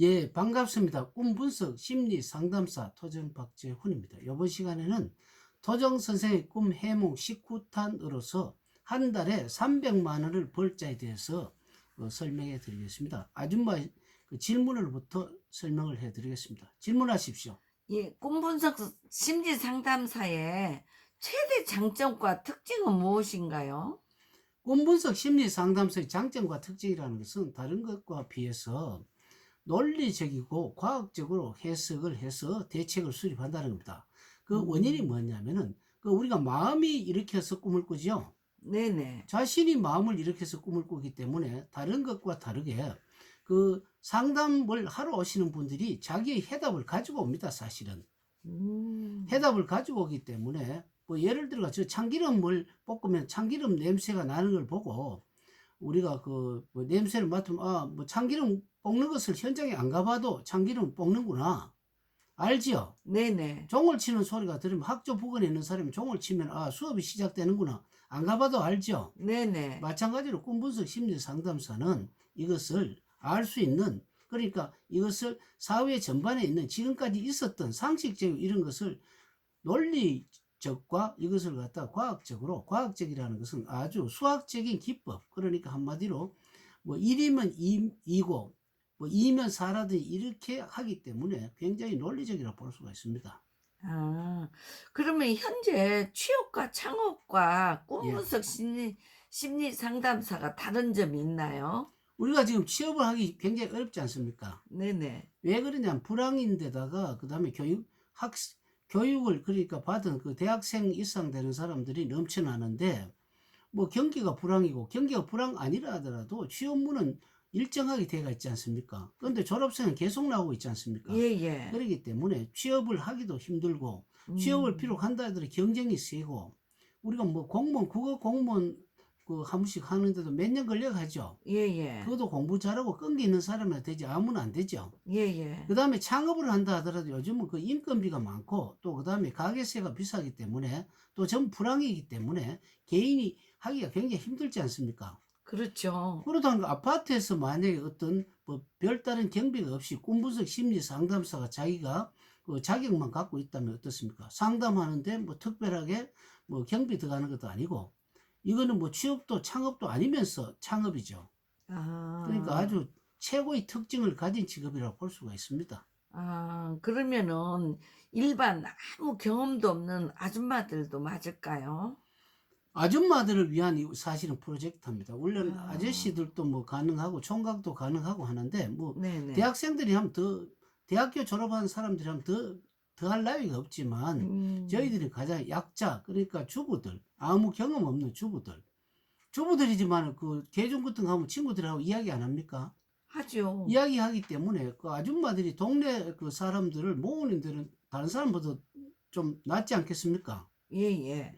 예, 반갑습니다. 꿈 분석 심리 상담사 토정 박재훈입니다. 이번 시간에는 토정 선생의 꿈 해몽 19탄으로서 한 달에 300만 원을 벌 자에 대해서 설명해 드리겠습니다. 아줌마 그 질문을부터 설명을 해 드리겠습니다. 질문하십시오. 예, 꿈분석 심리 상담사의 최대 장점과 특징은 무엇인가요? 꿈 분석 심리 상담사의 장점과 특징이라는 것은 다른 것과 비해서 논리적이고 과학적으로 해석을 해서 대책을 수립한다는 겁니다. 그 원인이 뭐냐면은 우리가 마음이 일으켜서 꿈을 꾸죠. 네네. 자신이 마음을 일으켜서 꿈을 꾸기 때문에 다른 것과 다르게 그 상담을 하러 오시는 분들이 자기의 해답을 가지고 옵니다. 사실은 음, 해답을 가지고 오기 때문에 뭐 예를 들어 저 참기름을 볶으면 참기름 냄새가 나는 걸 보고 우리가 그뭐 냄새를 맡으면 뭐 참기름 볶는 것을 현장에 안 가봐도 참기름 볶는구나 알지요. 네네. 종을 치는 소리가 들으면 학교 부근에 있는 사람이 종을 치면 수업이 시작되는구나 안 가봐도 알죠. 네네. 마찬가지로 꿈분석 심리 상담사는 이것을 알 수 있는, 그러니까 이것을 사회 전반에 있는 지금까지 있었던 상식적 이런 것을 논리적과 이것을 갖다 과학적으로, 과학적이라는 것은 아주 수학적인 기법, 그러니까 한마디로 뭐 1이면 2고 뭐 2면 4라든지 이렇게 하기 때문에 굉장히 논리적이라고 볼 수가 있습니다. 아, 그러면 현재 취업과 창업과 예. 꿈분석 심리 상담사가 다른 점이 있나요? 우리가 지금 취업을 하기 굉장히 어렵지 않습니까? 네네. 왜 그러냐면 불황인데다가 그다음에 교육을 그러니까 받은 그 대학생 이상 되는 사람들이 넘쳐나는데 뭐 경기가 불황이고 경기가 불황 아니라 하더라도 취업문은 일정하게 돼가 있지 않습니까? 그런데 졸업생은 계속 나오고 있지 않습니까? 예예. 그렇기 때문에 취업을 하기도 힘들고 취업을 음, 필요한다 하더라도 경쟁이 세고 우리가 뭐 공무원 국어 공무원 한 번씩 하는데도 몇 년 걸려 가죠. 예예. 그것도 공부 잘하고 끈기 있는 사람이 되지 아무나 안 되죠. 예예. 그 다음에 창업을 한다 하더라도 요즘은 그 인건비가 많고 또 그 다음에 가게세가 비싸기 때문에 또 전부 불황이기 때문에 개인이 하기가 굉장히 힘들지 않습니까? 그렇죠. 그렇다는 아파트에서 만약에 어떤 뭐 별다른 경비가 없이 꿈분석 심리 상담사가 자기가 그 자격만 갖고 있다면 어떻습니까? 상담하는데 뭐 특별하게 뭐 경비 들어가는 것도 아니고 이거는 뭐 취업도 창업도 아니면서 창업이죠. 그러니까 아. 아주 최고의 특징을 가진 직업이라고 볼 수가 있습니다. 아, 그러면은 일반 아무 경험도 없는 아줌마들도 맞을까요? 아줌마들을 위한 사실은 프로젝트입니다. 물론 아. 아저씨들도 뭐 가능하고 총각도 가능하고 하는데 뭐 네네. 대학생들이 하면 더 대학교 졸업한 사람들이 하면 더 할 나위가 없지만 음. 저희들이 가장 약자 그러니까 주부들 아무 경험 없는 주부들이지만 그 계중 같은 거 하면 친구들하고 이야기 안 합니까? 하죠. 이야기하기 때문에 그 아줌마들이 동네 그 사람들을 모으는 데는 다른 사람보다 좀 낫지 않겠습니까? 예예.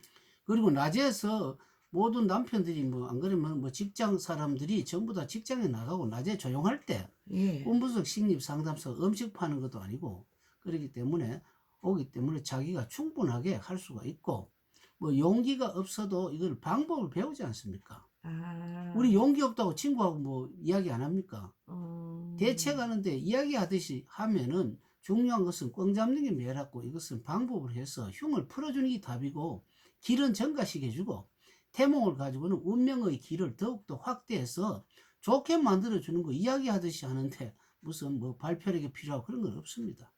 그리고 낮에서 모든 남편들이 뭐 안 그러면 뭐 직장 사람들이 전부 다 직장에 나가고 낮에 조용할 때 예. 꿈부석 식립 상담소 음식 파는 것도 아니고 그렇기 때문에 오기 때문에 자기가 충분하게 할 수가 있고 뭐 용기가 없어도 이걸 방법을 배우지 않습니까? 아. 우리 용기 없다고 친구하고 뭐 이야기 안 합니까? 음. 대책하는데 이야기하듯이 하면은 중요한 것은 꽝 잡는 게 매라고 이것은 방법을 해서 흉을 풀어주는 게 답이고 길은 전가시켜주고 태몽을 가지고는 운명의 길을 더욱더 확대해서 좋게 만들어주는 거 이야기하듯이 하는데 무슨 뭐 발표력이 필요하고 그런 건 없습니다.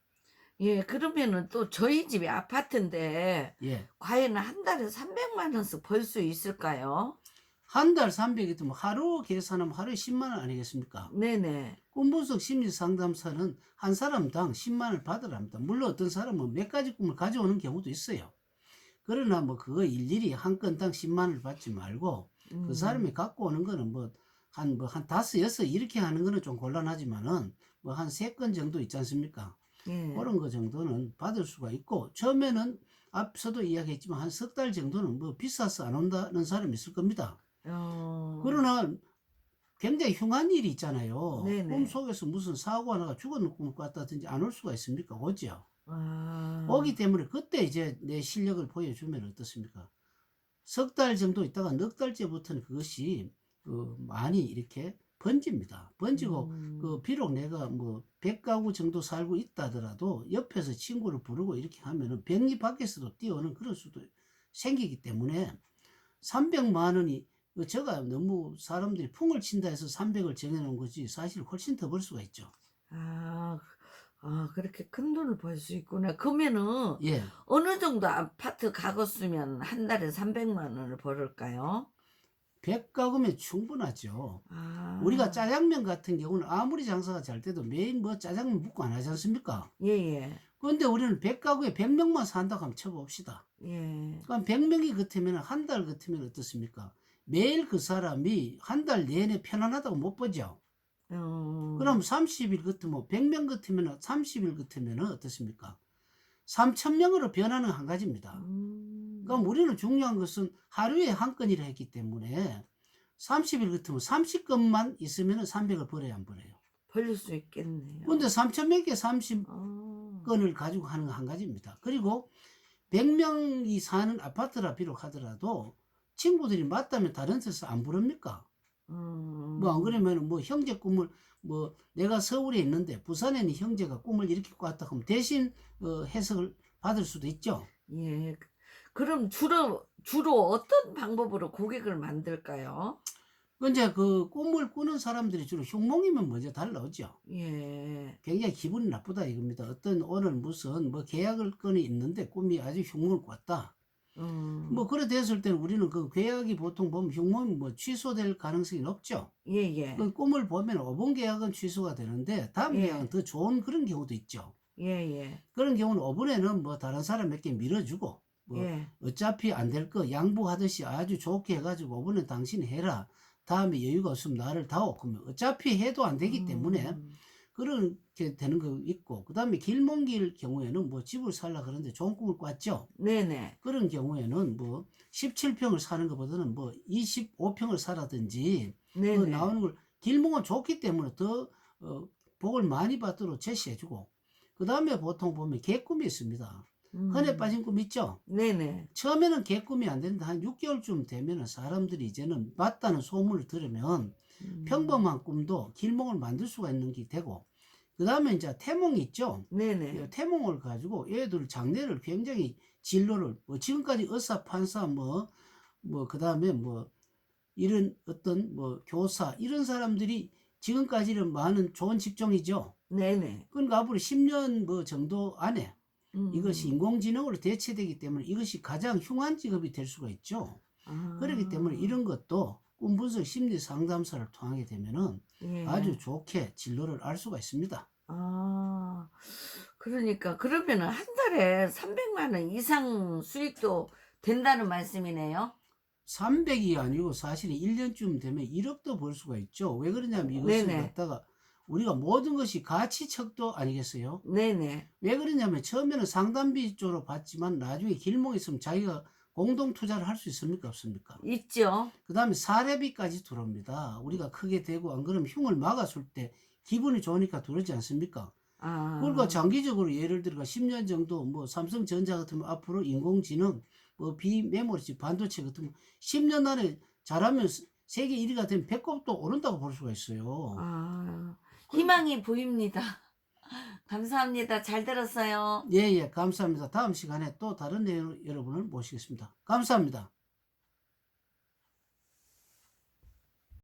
예, 그러면은 또 저희 집이 아파트인데 예. 과연 한 달에 300만 원씩 벌 수 있을까요? 한 달 300이면 하루 계산하면 하루에 10만 원 아니겠습니까? 네네. 꿈분석 심리 상담사는 한 사람당 10만 원을 받으랍니다. 물론 어떤 사람은 몇 가지 꿈을 가져오는 경우도 있어요. 그러나 뭐 그거 일일이 한 건당 10만 원을 받지 말고 그 사람이 음. 갖고 오는 거는 한 다섯 여섯 이렇게 하는 거는 좀 곤란하지만은 뭐 한 세 건 정도 있지 않습니까? 예. 그런 거 정도는 받을 수가 있고 처음에는 앞서도 이야기했지만 한 석 달 정도는 뭐 비싸서 안 온다는 사람이 있을 겁니다. 어. 그러나 굉장히 흉한 일이 있잖아요. 네네. 꿈속에서 무슨 사고 하나가 죽어는 꿈을 꿨다든지 안 올 수가 있습니까? 오죠. 오기 아. 때문에 그때 이제 내 실력을 보여주면 어떻습니까? 석 달 정도 있다가 넉 달째부터는 그것이 많이 이렇게 번집니다. 번지고 음. 비록 내가 뭐 100가구 정도 살고 있다 하더라도 옆에서 친구를 부르고 이렇게 하면은 병리 밖에서도 뛰어오는 그런 수도 생기기 때문에 300만 원이 저가 너무 사람들이 풍을 친다 해서 300을 정해 놓은 거지 사실 훨씬 더 벌 수가 있죠. 아. 아 그렇게 큰 돈을 벌 수 있구나. 그러면은 예. 어느 정도 아파트 가구 수면 한 달에 300만 원을 벌을까요? 100가구면 충분하죠. 우리가 아. 짜장면 같은 경우는 아무리 장사가 잘 돼도 매일 뭐 짜장면 묻고 안 하지 않습니까? 예예. 그런데 우리는 100가구에 100명만 산다고 한번 쳐봅시다. 예. 그럼 100명이 같으면 한 달 같으면 어떻습니까? 매일 그 사람이 한 달 내내 편안하다고 못 보죠. 그럼 어. 30일 같으면 100명 같으면 30일 같으면 어떻습니까? 3,000명으로 변하는 한 가지입니다. 음. 그럼 우리는 중요한 것은 하루에 한 건이라 했기 때문에 30일 같으면 30건만 있으면 300을 벌어야 안 벌어요. 벌릴 수 있겠네요. 근데 3,000명께 어. 30건을 가지고 하는 거 한 가지입니다. 그리고 100명이 사는 아파트라 비록 하더라도 친구들이 맞다면 다른 데서 안 부릅니까? 뭐 안 음. 그러면 뭐 형제 꿈을 뭐 내가 서울에 있는데 부산에 있는 형제가 꿈을 이렇게 꿨다 하면 대신 해석을 받을 수도 있죠. 예. 그럼 주로 어떤 방법으로 고객을 만들까요? 이제 그 꿈을 꾸는 사람들이 주로 흉몽이면 먼저 달라오죠. 예. 굉장히 기분이 나쁘다 이겁니다. 어떤 오늘 무슨 뭐 계약을 건이 있는데 꿈이 아주 흉몽을 꿨다. 뭐 음. 그래 됐을 때는 우리는 그 계약이 보통 보면 흉몽이 뭐 취소될 가능성이 높죠. 예예. 그 꿈을 보면 5번 계약은 취소가 되는데 다음 계약은 예. 더 좋은 그런 경우도 있죠. 예예. 그런 경우는 5번에는 뭐 다른 사람 몇 개 밀어주고 뭐 예. 어차피 안 될 거 양보하듯이 아주 좋게 해가지고 5번에 당신이 해라. 다음에 여유가 없으면 나를 다오. 그러면 어차피 해도 안 되기 때문에 음. 그렇게 되는 거 있고 그다음에 길몽길 경우에는 뭐 집을 살라 그러는데 좋은 꿈을 꿨죠. 네네. 그런 경우에는 뭐 17평을 사는 것보다는 뭐 25평을 사라든지 그 네네. 나오는 걸 길몽은 좋기 때문에 더 복을 많이 받도록 제시해주고 그 다음에 보통 보면 개꿈이 있습니다. 흔해 음. 빠진 꿈 있죠. 네네. 처음에는 개꿈이 안 되는데 한 6개월쯤 되면 사람들이 이제는 맞다는 소문을 들으면 음. 평범한 꿈도 길몽을 만들 수가 있는 게 되고 그 다음에 이제 태몽이 있죠. 이 네네. 태몽을 가지고 얘들 장래를 굉장히 진로를 뭐 지금까지 의사, 판사 그 다음에 뭐 이런 어떤 뭐 교사 이런 사람들이 지금까지는 많은 좋은 직종이죠. 네네. 그러니까 앞으로 10년 뭐 정도 안에 이것이 음. 인공지능으로 대체되기 때문에 이것이 가장 흉한 직업이 될 수가 있죠. 그렇기 때문에 아. 이런 것도 꿈 분석 심리 상담사를 통하게 되면은 아주 예. 좋게 진로를 알 수가 있습니다. 아. 그러니까 그러면은 한 달에 300만 원 이상 수익도 된다는 말씀이네요? 300이 아니고 사실은 1년쯤 되면 1억도 벌 수가 있죠. 왜 그러냐면 이것을 네네. 갖다가 우리가 모든 것이 가치척도 아니겠어요? 네네. 왜 그러냐면 처음에는 상담비 쪽으로 받지만 나중에 길몽 있으면 자기가 공동 투자를 할 수 있습니까? 없습니까? 있죠. 그 다음에 사례비까지 들어옵니다. 우리가 크게 되고 안 그러면 흉을 막았을 때 기분이 좋으니까 들어오지 않습니까? 그러니까 아. 장기적으로 예를 들어 10년 정도 뭐 삼성전자 같으면 앞으로 인공지능 뭐 비메모리 반도체 같으면 10년 안에 잘하면 세계 1위가 되면 배꼽도 오른다고 볼 수가 있어요. 아. 그럼 희망이 보입니다. 감사합니다. 잘 들었어요. 예예 감사합니다. 다음 시간에 또 다른 여러분을 모시겠습니다. 감사합니다.